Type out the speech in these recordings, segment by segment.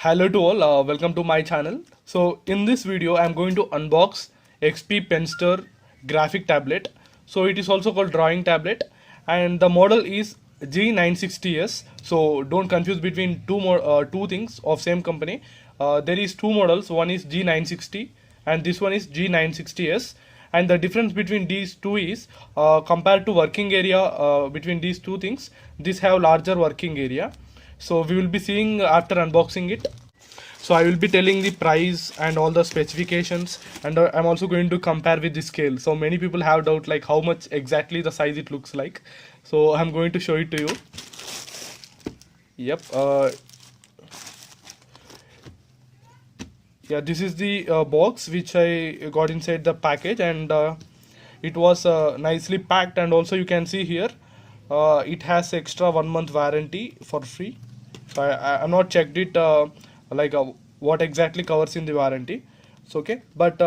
Hello to all, welcome to my channel. So in this video I'm going to unbox XP Penster graphic tablet. So it is also called drawing tablet and the model is G960S. So don't confuse between two things of same company. There is two models, one is G960 and this one is G960S, and the difference between these two is compared to working area between these two things, this have larger working area. So we will be seeing after unboxing it. So I will be telling the price and all the specifications, and I'm also going to compare with the scale. So many people have doubt like how much exactly the size it looks like. So I'm going to show it to you. Yep. Yeah, this is the box which I got inside the package, and it was nicely packed. And also you can see here, it has extra 1 month warranty for free. So I'm not checked it like what exactly covers in the warranty. So okay, but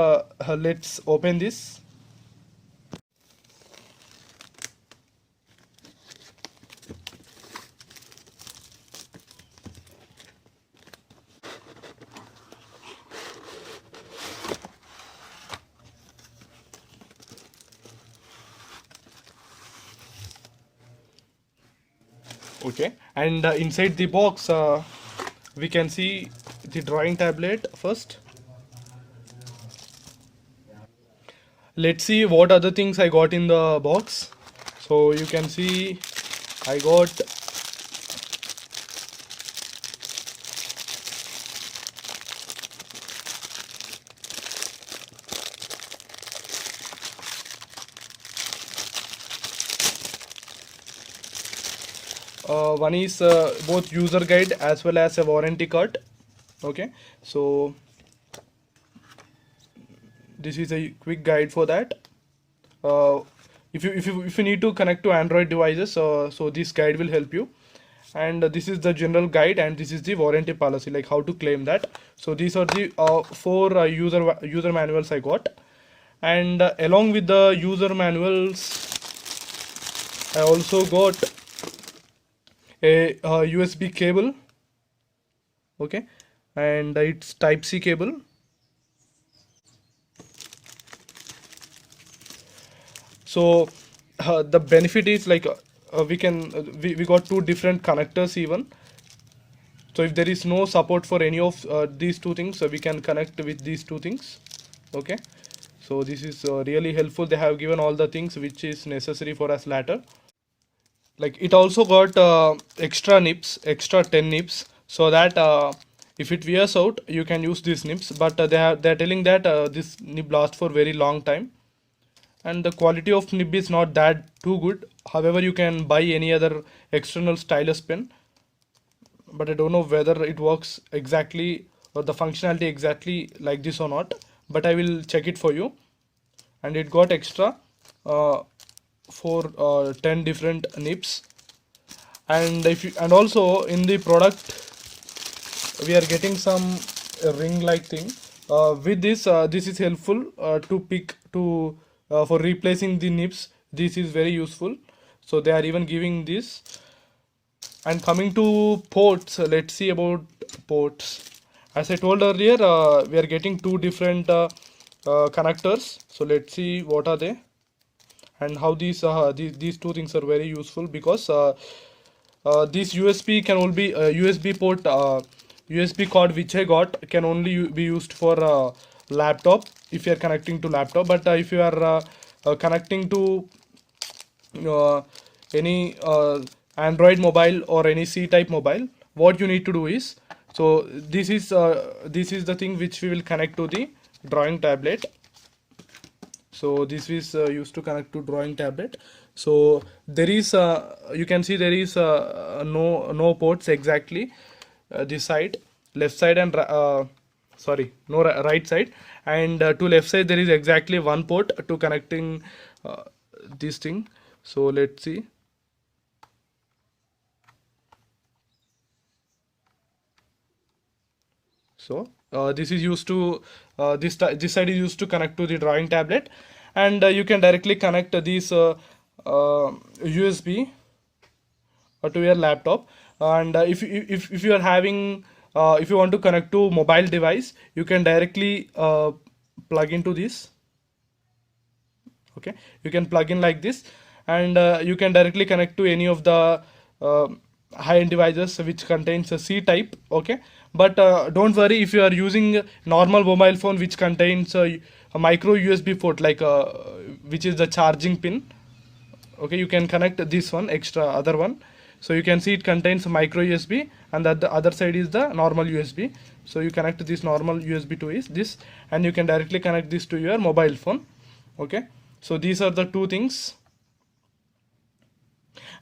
let's open this. Okay, and inside the box we can see the drawing tablet first. Let's see what other things I got in the box. So you can see I got one is both user guide as well as a warranty card. Okay, so this is a quick guide for that. If you need to connect to Android devices, so this guide will help you. And this is the general guide, and this is the warranty policy, like how to claim that. So these are the four user manuals I got, and along with the user manuals, I also got a USB cable. Okay, and it's Type C cable. So the benefit is like we got two different connectors even. So if there is no support for any of these two things, so we can connect with these two things. Okay, so this is really helpful. They have given all the things which is necessary for us later. Like it also got extra nips, extra 10 nips, so that if it wears out you can use these nips. But they're telling that this nib lasts for very long time, and the quality of nib is not that too good. However, you can buy any other external stylus pen, but I don't know whether it works exactly or the functionality exactly like this or not, but I will check it for you. And it got extra uh, for 10 different nibs. And if you, and also in the product we are getting some ring like thing. With this, this is helpful to pick to for replacing the nibs. This is very useful, so they are even giving this. And coming to ports, let's see about ports. As I told earlier, we are getting two different connectors. So let's see what are they and how these two things are very useful, because this USB can only be USB port, USB cord which I got can only be used for laptop if you are connecting to laptop. But if you are connecting to uh, any Android mobile or any C type mobile, what you need to do is, so this is the thing which we will connect to the drawing tablet. So this is used to connect to drawing tablet. So there is you can see there is no ports exactly this side, left side, and sorry, no right side, and to left side there is exactly one port to connecting this thing. So let's see. So this is used to this side is used to connect to the drawing tablet, and you can directly connect these USB to your laptop. And if you are having if you want to connect to mobile device, you can directly plug into this. Okay, you can plug in like this, and you can directly connect to any of the uh, high-end devices which contains a C type. Okay, but don't worry if you are using normal mobile phone which contains a micro USB port, like which is the charging pin. Okay, you can connect this one, extra other one. So you can see it contains micro USB, and the other side is the normal USB. So you connect this normal USB to this, and you can directly connect this to your mobile phone. Okay, so these are the two things.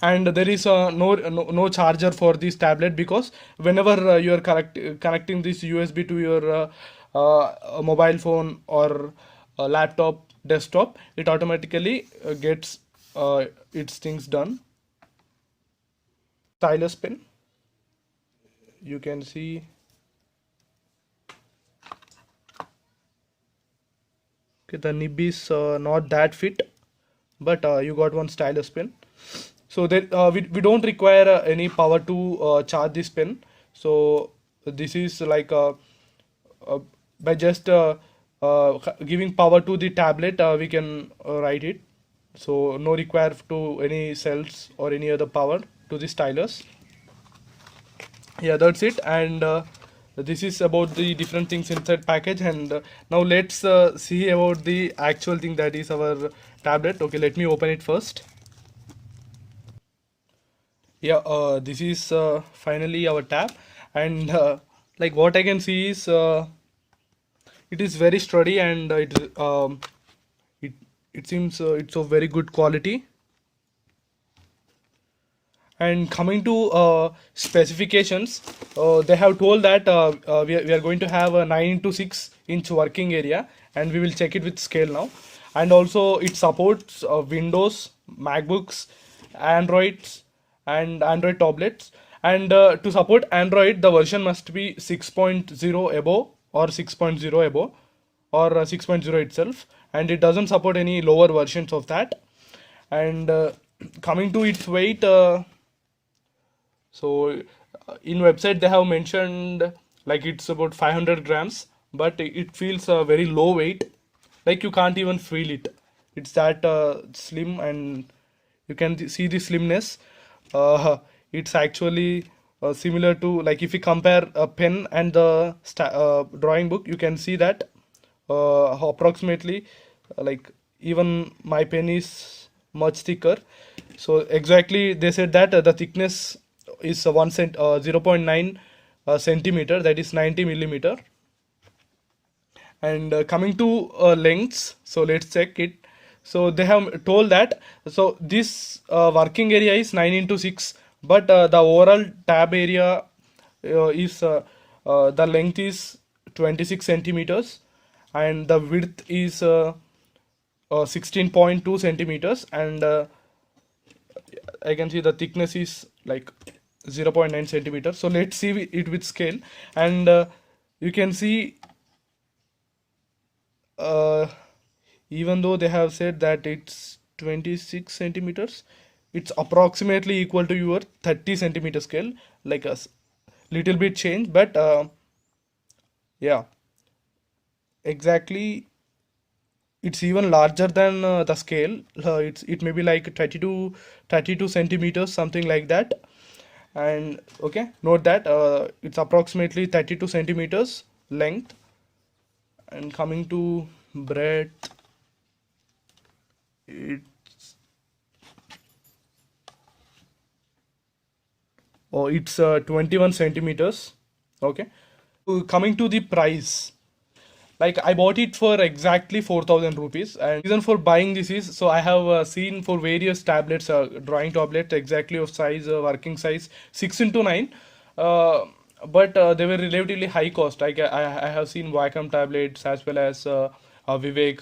And there is no charger for this tablet, because whenever you are connecting this USB to your mobile phone or laptop, desktop, it automatically gets its things done. Stylus pen, you can see. Okay, the nib is not that fit, but you got one stylus pen. So that we don't require any power to charge this pen. So this is like by just giving power to the tablet, we can write it. So no require to any cells or any other power to the stylus. Yeah, that's it. And this is about the different things inside package. And now let's see about the actual thing, that is our tablet. Okay, let me open it first. Yeah, this is finally our tab. And like what I can see is it is very sturdy, and it it seems it's of very good quality. And coming to specifications, they have told that we are going to have a 9 into 6 inch working area, and we will check it with scale now. And also it supports Windows, MacBooks, Androids, and Android tablets. And to support Android, the version must be 6.0 above, or 6.0 above, or 6.0 itself, and it doesn't support any lower versions of that. And coming to its weight, so in website they have mentioned like it's about 500 grams, but it feels very low weight, like you can't even feel it. It's that slim, and you can see the slimness. It's actually similar to, like, if you compare a pen and the drawing book, you can see that approximately like even my pen is much thicker. So exactly they said that the thickness is 0.9 centimeter, that is 90 millimeter. And coming to lengths, so let's check it. So they have told that, so this working area is 9 into 6, but the overall tab area is the length is 26 centimeters, and the width is 16.2 centimeters, and I can see the thickness is like 0.9 centimeters. So let's see it with scale. And you can see uh, even though they have said that it's 26 centimeters, it's approximately equal to your 30 centimeter scale, like a little bit change, but yeah, exactly, it's even larger than the scale. It may be like 32 centimeters, something like that. And okay, note that it's approximately 32 centimeters length. And coming to breadth, it's it's 21 centimeters. Okay, coming to the price, like I bought it for exactly 4,000 rupees. And reason for buying this is, so I have seen for various tablets, drawing tablets exactly of size, working size 6 into 9, but they were relatively high cost. Like I have seen Wacom tablets, as well as Vivek,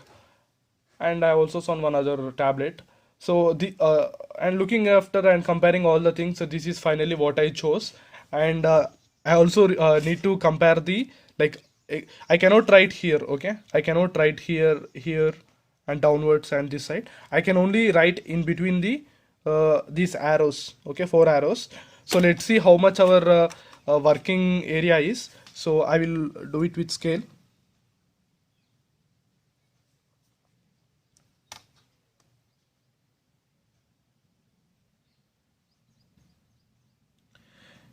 and I also saw one other tablet. So the and looking after and comparing all the things, so this is finally what I chose. And I also need to compare the, like, I cannot write here. Okay, I cannot write here, and downwards and this side. I can only write in between the these arrows. Okay, four arrows. So let's see how much our working area is. So I will do it with scale.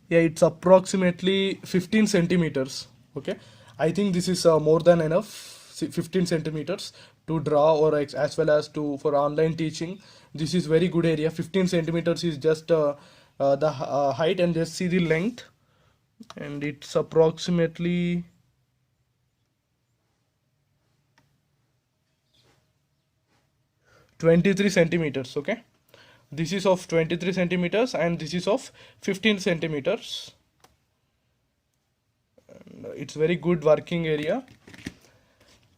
Yeah, it's approximately 15 centimeters. Okay, I think this is more than enough. 15 centimeters to draw, or as well as to for online teaching. This is very good area. 15 centimeters is just the height, and just see the length, and it's approximately 23 centimeters. Okay, this is of 23 centimeters and this is of 15 centimeters. And it's very good working area.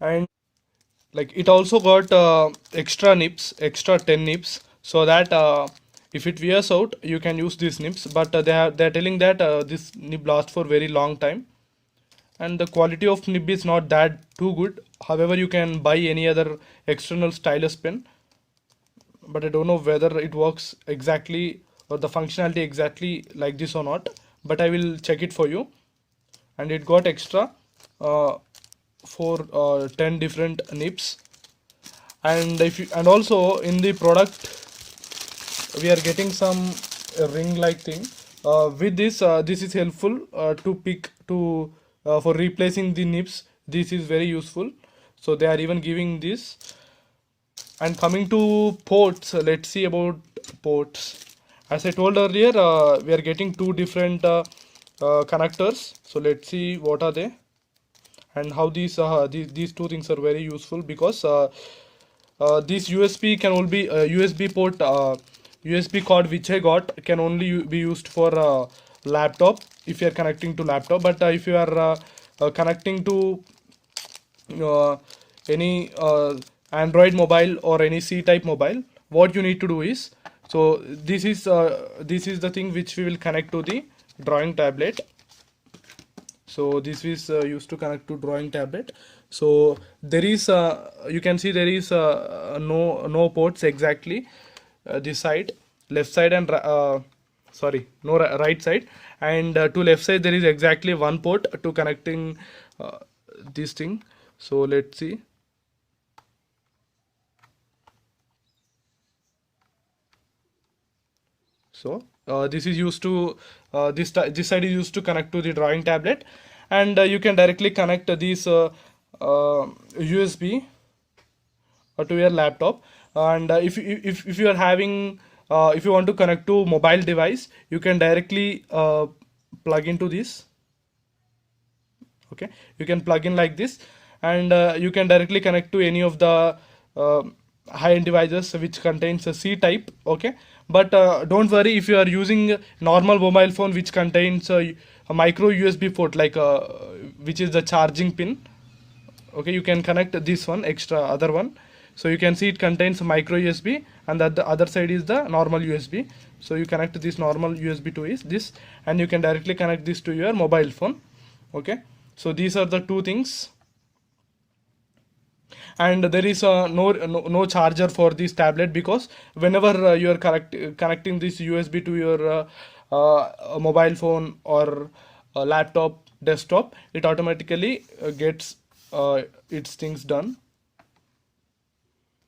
And like it also got extra nips, extra 10 nips, so that if it wears out you can use these nips. But they're telling that this nib lasts for very long time, and the quality of nib is not that too good. However, you can buy any other external stylus pen, but I don't know whether it works exactly or the functionality exactly like this or not, but I will check it for you. And it got extra uh, for 10 different nibs. And if you, and also in the product we are getting some ring like thing. With this this is helpful to pick to for replacing the nibs. This is very useful, so they are even giving this. And coming to ports, let's see about ports. As I told earlier, we are getting two different connectors. So let's see what are they and how these two things are very useful, because this USB can only be USB port, USB cord which I got can only be used for laptop if you are connecting to laptop. But if you are connecting to uh, any Android mobile or any C-type mobile, what you need to do is, so this is the thing which we will connect to the drawing tablet. So this is used to connect to drawing tablet. So there is you can see there is no ports exactly this side, left side, and sorry, no right side, and to left side there is exactly one port to connecting this thing. So let's see. So this is used to this side is used to connect to the drawing tablet, and you can directly connect these USB to your laptop. And if you are having if you want to connect to mobile device, you can directly plug into this. Okay, you can plug in like this, and you can directly connect to any of the uh, high-end devices which contains a C type. Okay, but don't worry if you are using normal mobile phone which contains a micro USB port, like which is the charging pin. Okay, you can connect this one, extra other one. So you can see it contains micro USB, and the other side is the normal USB. So you connect this normal USB to is this, and you can directly connect this to your mobile phone. Okay, so these are the two things. And there is no charger for this tablet, because whenever you are connecting this USB to your mobile phone or laptop, desktop, it automatically gets its things done.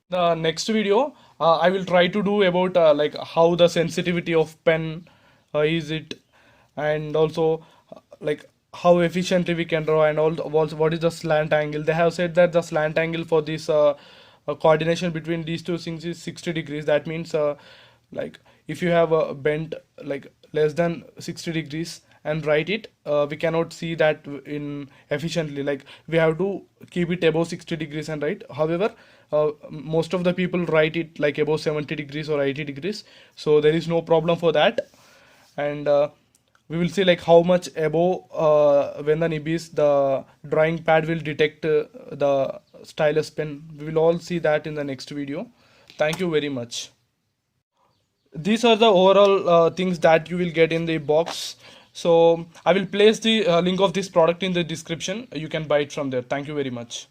The next video I will try to do about like how the sensitivity of pen is it, and also like how efficiently we can draw, and also what is the slant angle. They have said that the slant angle for this coordination between these two things is 60 degrees. That means like if you have a bent like less than 60 degrees and write it, we cannot see that in efficiently. Like we have to keep it above 60 degrees and write. However, most of the people write it like above 70 degrees or 80 degrees, so there is no problem for that. And we will see like how much above when the nib is, the drawing pad will detect the stylus pen. We will all see that in the next video. Thank you very much. These are the overall things that you will get in the box. So I will place the link of this product in the description. You can buy it from there. Thank you very much.